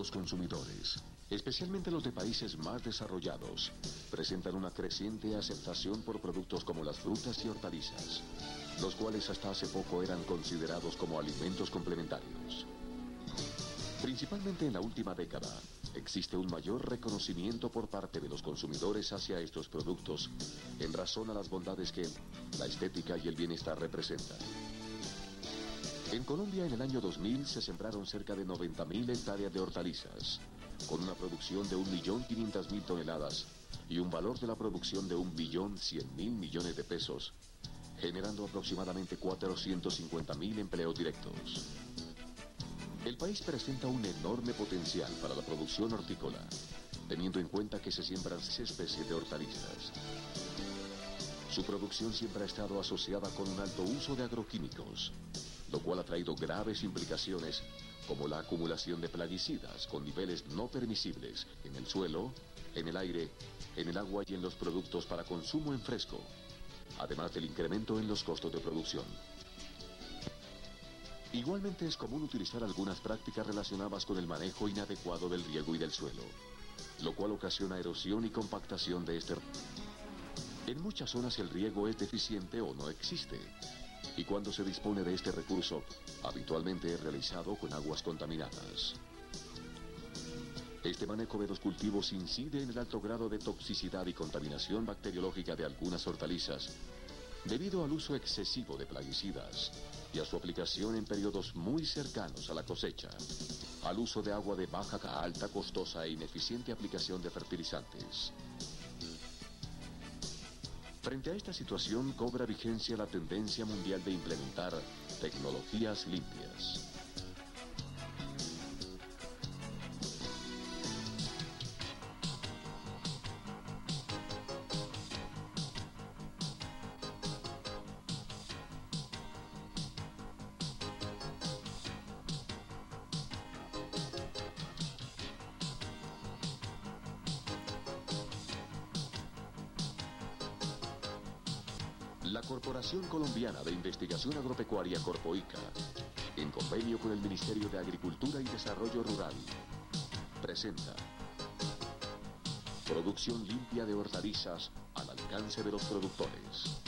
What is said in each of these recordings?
los consumidores, especialmente los de países más desarrollados, presentan una creciente aceptación por productos como las frutas y hortalizas, los cuales hasta hace poco eran considerados como alimentos complementarios. Principalmente en la última década, existe un mayor reconocimiento por parte de los consumidores hacia estos productos en razón a las bondades que la estética y el bienestar representan. En Colombia, en el año 2000, se sembraron cerca de 90.000 hectáreas de hortalizas, con una producción de 1.500.000 toneladas y un valor de la producción de 1.100.000 millones de pesos, generando aproximadamente 450.000 empleos directos. El país presenta un enorme potencial para la producción hortícola, teniendo en cuenta que se siembran 6 especies de hortalizas. Su producción siempre ha estado asociada con un alto uso de agroquímicos, lo cual ha traído graves implicaciones como la acumulación de plaguicidas con niveles no permisibles en el suelo, en el aire, en el agua y en los productos para consumo en fresco, además del incremento en los costos de producción. Igualmente es común utilizar algunas prácticas relacionadas con el manejo inadecuado del riego y del suelo, lo cual ocasiona erosión y compactación de este. En muchas zonas el riego es deficiente o no existe, y cuando se dispone de este recurso, habitualmente es realizado con aguas contaminadas. Este manejo de los cultivos incide en el alto grado de toxicidad y contaminación bacteriológica de algunas hortalizas, debido al uso excesivo de plaguicidas y a su aplicación en periodos muy cercanos a la cosecha, al uso de agua de baja a alta, costosa e ineficiente aplicación de fertilizantes. Frente a esta situación cobra vigencia la tendencia mundial de implementar tecnologías limpias. La Corporación Colombiana de Investigación Agropecuaria Corpoica, en convenio con el Ministerio de Agricultura y Desarrollo Rural, presenta producción limpia de hortalizas al alcance de los productores.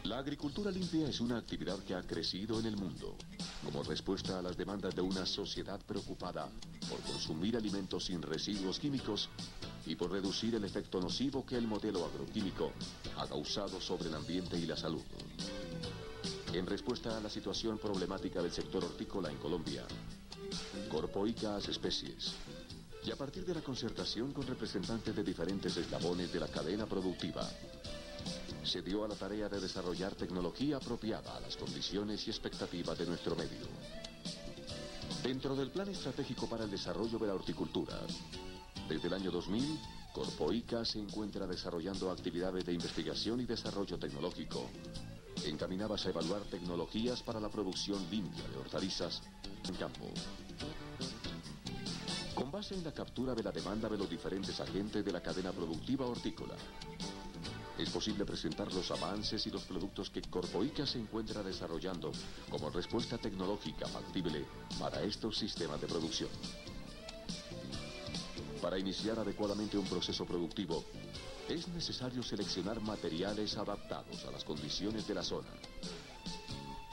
La agricultura limpia es una actividad que ha crecido en el mundo como respuesta a las demandas de una sociedad preocupada por consumir alimentos sin residuos químicos y por reducir el efecto nocivo que el modelo agroquímico ha causado sobre el ambiente y la salud. En respuesta a la situación problemática del sector hortícola en Colombia, Corpoica hace especies, y a partir de la concertación con representantes de diferentes eslabones de la cadena productiva, se dio a la tarea de desarrollar tecnología apropiada a las condiciones y expectativas de nuestro medio. Dentro del Plan Estratégico para el Desarrollo de la Horticultura, desde el año 2000, Corpoica se encuentra desarrollando actividades de investigación y desarrollo tecnológico, encaminadas a evaluar tecnologías para la producción limpia de hortalizas en campo. Con base en la captura de la demanda de los diferentes agentes de la cadena productiva hortícola, es posible presentar los avances y los productos que Corpoica se encuentra desarrollando como respuesta tecnológica factible para estos sistemas de producción. Para iniciar adecuadamente un proceso productivo, es necesario seleccionar materiales adaptados a las condiciones de la zona.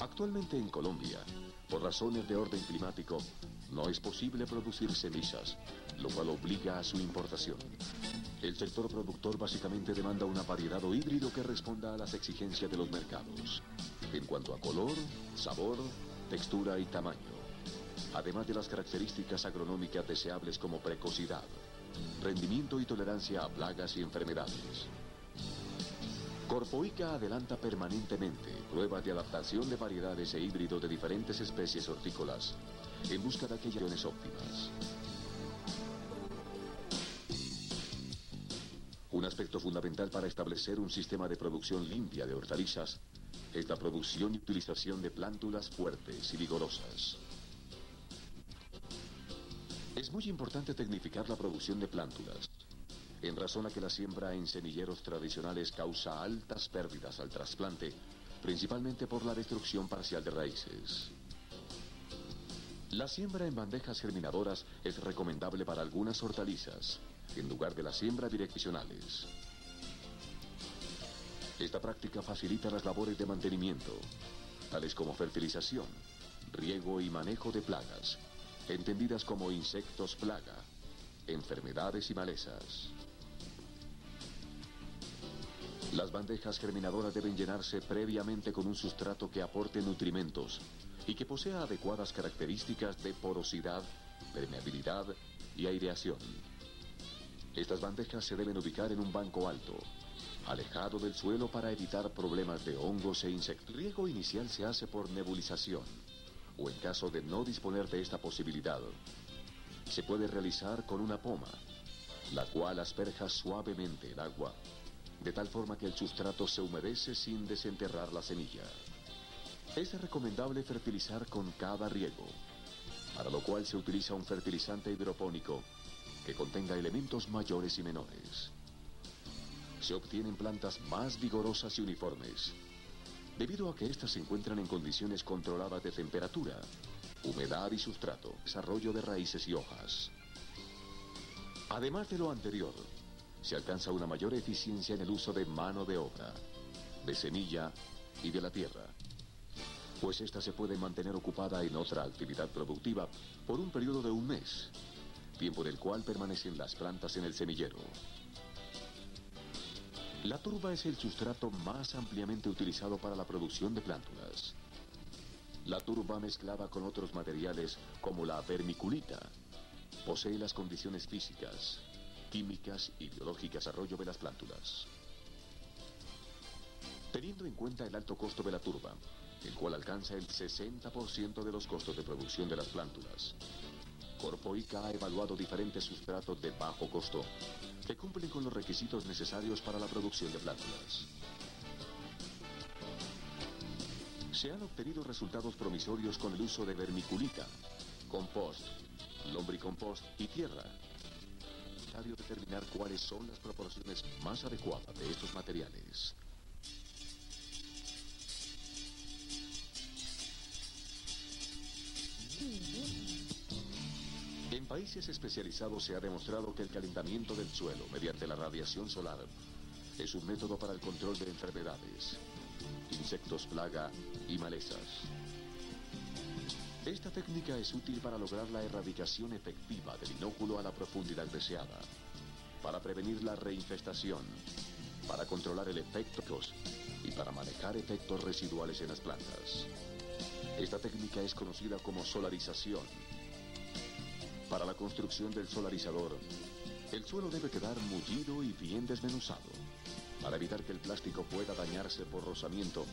Actualmente en Colombia, por razones de orden climático, no es posible producir semillas, lo cual obliga a su importación. El sector productor básicamente demanda un variedad híbrido que responda a las exigencias de los mercados, en cuanto a color, sabor, textura y tamaño, además de las características agronómicas deseables como precocidad, rendimiento y tolerancia a plagas y enfermedades. Corpoica adelanta permanentemente pruebas de adaptación de variedades e híbridos de diferentes especies hortícolas en busca de aquellas opciones óptimas. Un aspecto fundamental para establecer un sistema de producción limpia de hortalizas es la producción y utilización de plántulas fuertes y vigorosas. Es muy importante tecnificar la producción de plántulas, en razón a que la siembra en semilleros tradicionales causa altas pérdidas al trasplante, principalmente por la destrucción parcial de raíces. La siembra en bandejas germinadoras es recomendable para algunas hortalizas, en lugar de las siembras direccionales. Esta práctica facilita las labores de mantenimiento, tales como fertilización, riego y manejo de plagas, entendidas como insectos plaga, enfermedades y malezas. Las bandejas germinadoras deben llenarse previamente con un sustrato que aporte nutrimentos y que posea adecuadas características de porosidad, permeabilidad y aireación. Estas bandejas se deben ubicar en un banco alto, alejado del suelo para evitar problemas de hongos e insectos. El riego inicial se hace por nebulización, o en caso de no disponer de esta posibilidad, se puede realizar con una poma, la cual asperja suavemente el agua, de tal forma que el sustrato se humedece sin desenterrar la semilla. Es recomendable fertilizar con cada riego, para lo cual se utiliza un fertilizante hidropónico que contenga elementos mayores y menores. Se obtienen plantas más vigorosas y uniformes, debido a que éstas se encuentran en condiciones controladas de temperatura, humedad y sustrato, desarrollo de raíces y hojas. Además de lo anterior, se alcanza una mayor eficiencia en el uso de mano de obra, de semilla y de la tierra, pues ésta se puede mantener ocupada en otra actividad productiva por un periodo de un mes, tiempo en el cual permanecen las plantas en el semillero. La turba es el sustrato más ampliamente utilizado para la producción de plántulas. La turba mezclada con otros materiales como la vermiculita posee las condiciones físicas, químicas y biológicas de desarrollo de las plántulas. Teniendo en cuenta el alto costo de la turba, el cual alcanza el 60% de los costos de producción de las plántulas, Corpoica ha evaluado diferentes sustratos de bajo costo que cumplen con los requisitos necesarios para la producción de plántulas. Se han obtenido resultados promisorios con el uso de vermiculita, compost, lombricompost y tierra. Es necesario determinar cuáles son las proporciones más adecuadas de estos materiales. En países especializados se ha demostrado que el calentamiento del suelo mediante la radiación solar es un método para el control de enfermedades, insectos plaga y malezas. Esta técnica es útil para lograr la erradicación efectiva del inóculo a la profundidad deseada, para prevenir la reinfestación, para controlar el efecto y para manejar efectos residuales en las plantas. Esta técnica es conocida como solarización. Para la construcción del solarizador, el suelo debe quedar mullido y bien desmenuzado, para evitar que el plástico pueda dañarse por rozamiento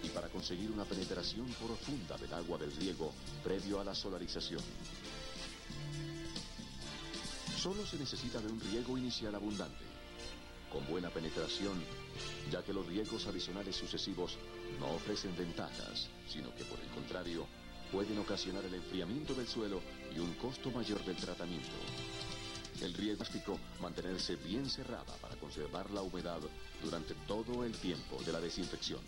y para conseguir una penetración profunda del agua del riego previo a la solarización. Solo se necesita de un riego inicial abundante, con buena penetración, ya que los riegos adicionales sucesivos no ofrecen ventajas, sino que por el contrario, pueden ocasionar el enfriamiento del suelo y un costo mayor del tratamiento. El riego plástico mantenerse bien cerrada para conservar la humedad durante todo el tiempo de la desinfección.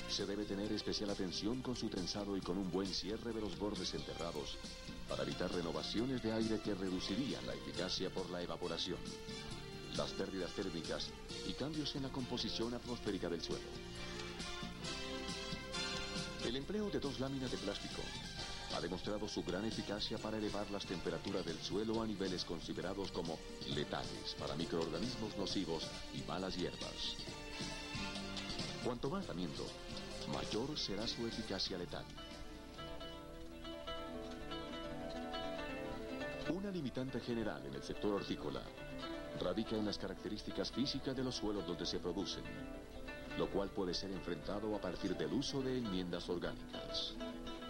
Se debe tener especial atención con su trenzado y con un buen cierre de los bordes enterrados para evitar renovaciones de aire que reducirían la eficacia por la evaporación, las pérdidas térmicas y cambios en la composición atmosférica del suelo. El empleo de 2 láminas de plástico ha demostrado su gran eficacia para elevar las temperaturas del suelo a niveles considerados como letales para microorganismos nocivos y malas hierbas. Cuanto más tratamiento, mayor será su eficacia letal. Una limitante general en el sector hortícola radica en las características físicas de los suelos donde se producen, lo cual puede ser enfrentado a partir del uso de enmiendas orgánicas.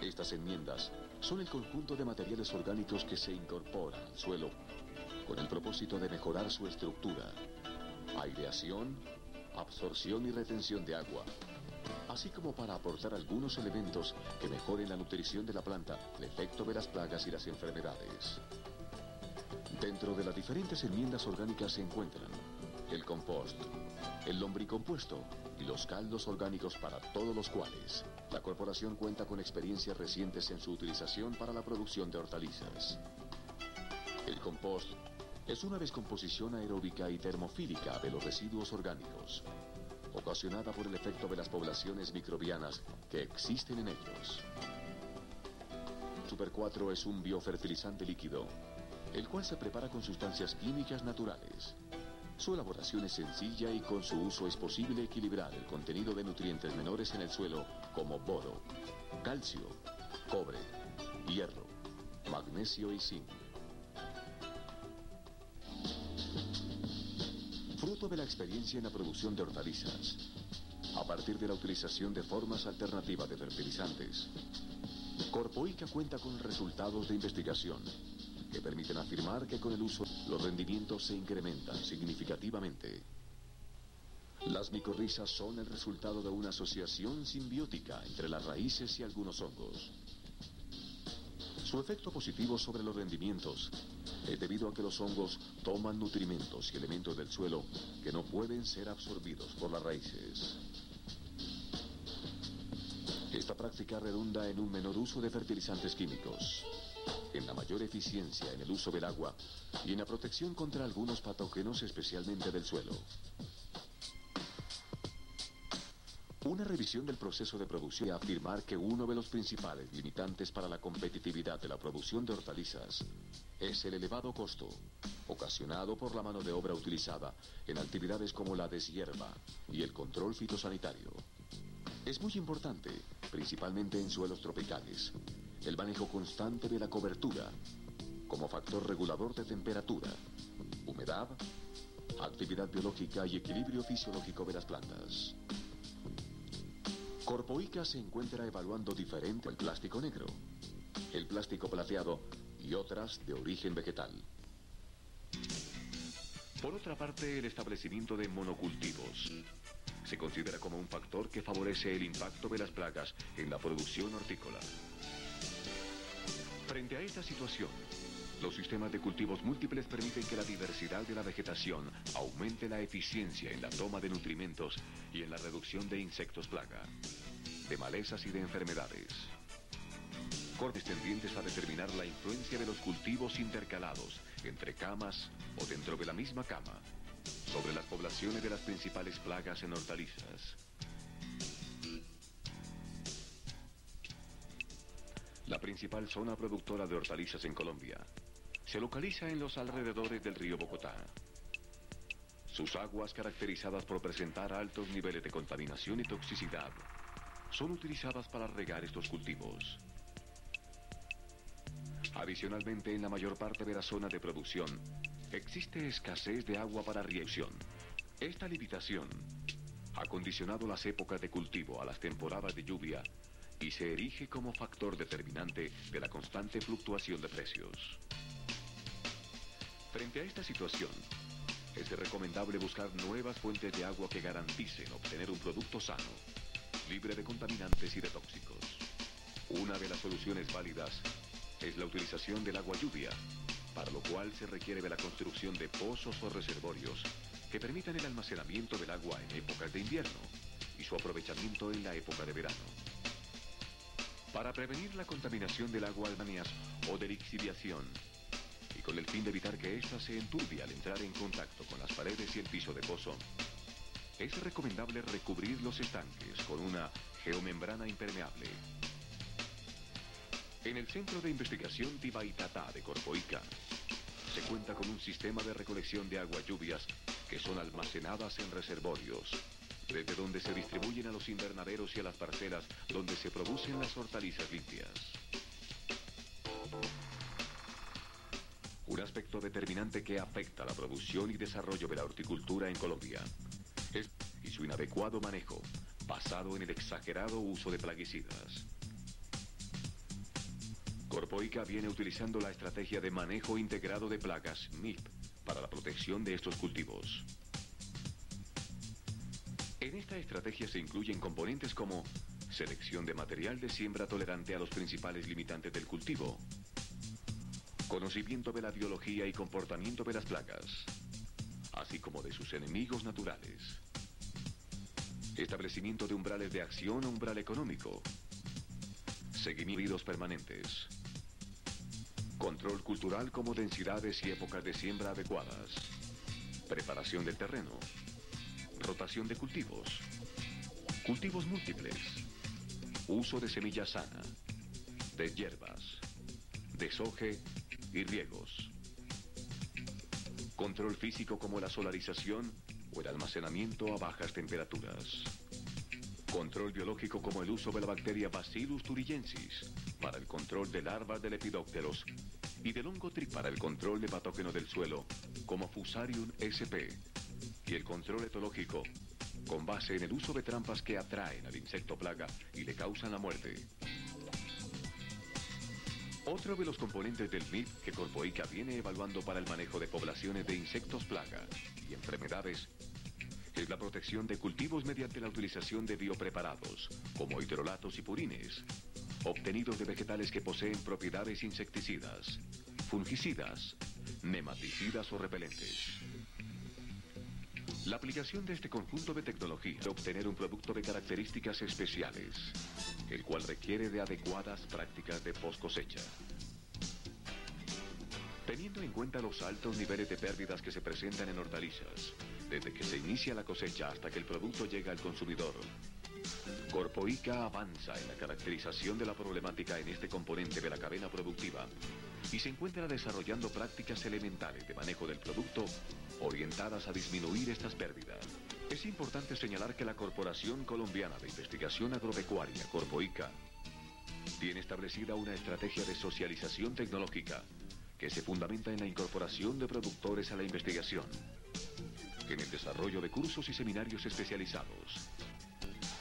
Estas enmiendas son el conjunto de materiales orgánicos que se incorporan al suelo con el propósito de mejorar su estructura, aireación, absorción y retención de agua, así como para aportar algunos elementos que mejoren la nutrición de la planta, el efecto de las plagas y las enfermedades. Dentro de las diferentes enmiendas orgánicas se encuentran el compost, el lombricompuesto y los caldos orgánicos, para todos los cuales la corporación cuenta con experiencias recientes en su utilización para la producción de hortalizas. El compost es una descomposición aeróbica y termofílica de los residuos orgánicos, ocasionada por el efecto de las poblaciones microbianas que existen en ellos. Super 4 es un biofertilizante líquido, el cual se prepara con sustancias químicas naturales. Su elaboración es sencilla y con su uso es posible equilibrar el contenido de nutrientes menores en el suelo como boro, calcio, cobre, hierro, magnesio y zinc. Fruto de la experiencia en la producción de hortalizas, a partir de la utilización de formas alternativas de fertilizantes, Corpoica cuenta con resultados de investigación que permiten afirmar que con el uso los rendimientos se incrementan significativamente. Las micorrizas son el resultado de una asociación simbiótica entre las raíces y algunos hongos. Su efecto positivo sobre los rendimientos es debido a que los hongos toman nutrimentos y elementos del suelo que no pueden ser absorbidos por las raíces. Esta práctica redunda en un menor uso de fertilizantes químicos, en la mayor eficiencia en el uso del agua y en la protección contra algunos patógenos, especialmente del suelo. Una revisión del proceso de producción afirmar que uno de los principales limitantes para la competitividad de la producción de hortalizas es el elevado costo ocasionado por la mano de obra utilizada en actividades como la deshierva y el control fitosanitario. Es muy importante, principalmente en suelos tropicales, el manejo constante de la cobertura como factor regulador de temperatura, humedad, actividad biológica y equilibrio fisiológico de las plantas. Corpoica se encuentra evaluando diferente el plástico negro, el plástico plateado y otras de origen vegetal. Por otra parte, el establecimiento de monocultivos se considera como un factor que favorece el impacto de las plagas en la producción hortícola. Frente a esta situación, los sistemas de cultivos múltiples permiten que la diversidad de la vegetación aumente la eficiencia en la toma de nutrimentos y en la reducción de insectos plaga, de malezas y de enfermedades. Cortes tendientes a determinar la influencia de los cultivos intercalados entre camas o dentro de la misma cama sobre las poblaciones de las principales plagas en hortalizas. La principal zona productora de hortalizas en Colombia se localiza en los alrededores del río Bogotá. Sus aguas, caracterizadas por presentar altos niveles de contaminación y toxicidad, son utilizadas para regar estos cultivos. Adicionalmente, en la mayor parte de la zona de producción, existe escasez de agua para riegos. Esta limitación ha condicionado las épocas de cultivo a las temporadas de lluvia y se erige como factor determinante de la constante fluctuación de precios. Frente a esta situación, es recomendable buscar nuevas fuentes de agua que garanticen obtener un producto sano, libre de contaminantes y de tóxicos. Una de las soluciones válidas es la utilización del agua lluvia, para lo cual se requiere de la construcción de pozos o reservorios que permitan el almacenamiento del agua en épocas de invierno y su aprovechamiento en la época de verano. Para prevenir la contaminación del agua al manías o de lixiviación, y con el fin de evitar que ésta se enturbie al entrar en contacto con las paredes y el piso de pozo, es recomendable recubrir los estanques con una geomembrana impermeable. En el Centro de Investigación Tibaitatá de Corpoica se cuenta con un sistema de recolección de aguas lluvias que son almacenadas en reservorios, desde donde se distribuyen a los invernaderos y a las parcelas donde se producen las hortalizas limpias. Un aspecto determinante que afecta la producción y desarrollo de la horticultura en Colombia es su inadecuado manejo, basado en el exagerado uso de plaguicidas. Corpoica viene utilizando la estrategia de manejo integrado de plagas, MIP, para la protección de estos cultivos. En esta estrategia se incluyen componentes como selección de material de siembra tolerante a los principales limitantes del cultivo, conocimiento de la biología y comportamiento de las plagas, así como de sus enemigos naturales, Establecimiento de umbrales de acción o umbral económico. Seguimientos permanentes. Control cultural como densidades y épocas de siembra adecuadas. Preparación del terreno. Rotación de cultivos. Cultivos múltiples. Uso de semilla sana. De hierbas. Deshoje y riegos. Control físico como la solarización o el almacenamiento a bajas temperaturas. Control biológico como el uso de la bacteria Bacillus thuringiensis para el control de larvas de lepidópteros y del hongo para el control de patógenos del suelo como Fusarium sp y el control etológico con base en el uso de trampas que atraen al insecto plaga y le causan la muerte. Otro de los componentes del MIP que Corpoica viene evaluando para el manejo de poblaciones de insectos plaga y enfermedades es la protección de cultivos mediante la utilización de biopreparados, como hidrolatos y purines, obtenidos de vegetales que poseen propiedades insecticidas, fungicidas, nematicidas o repelentes. La aplicación de este conjunto de tecnología es obtener un producto de características especiales, el cual requiere de adecuadas prácticas de post cosecha. Teniendo en cuenta los altos niveles de pérdidas que se presentan en hortalizas, desde que se inicia la cosecha hasta que el producto llega al consumidor, Corpoica avanza en la caracterización de la problemática en este componente de la cadena productiva y se encuentra desarrollando prácticas elementales de manejo del producto orientadas a disminuir estas pérdidas. Es importante señalar que la Corporación Colombiana de Investigación Agropecuaria, Corpoica, tiene establecida una estrategia de socialización tecnológica que se fundamenta en la incorporación de productores a la investigación, en el desarrollo de cursos y seminarios especializados,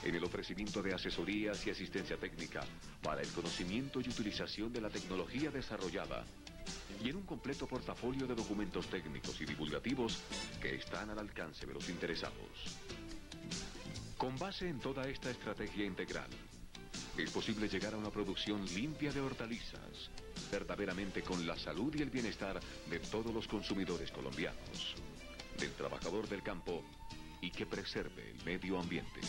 en el ofrecimiento de asesorías y asistencia técnica para el conocimiento y utilización de la tecnología desarrollada y en un completo portafolio de documentos técnicos y divulgativos que están al alcance de los interesados. Con base en toda esta estrategia integral, es posible llegar a una producción limpia de hortalizas, verdaderamente con la salud y el bienestar de todos los consumidores colombianos, del trabajador del campo y que preserve el medio ambiente.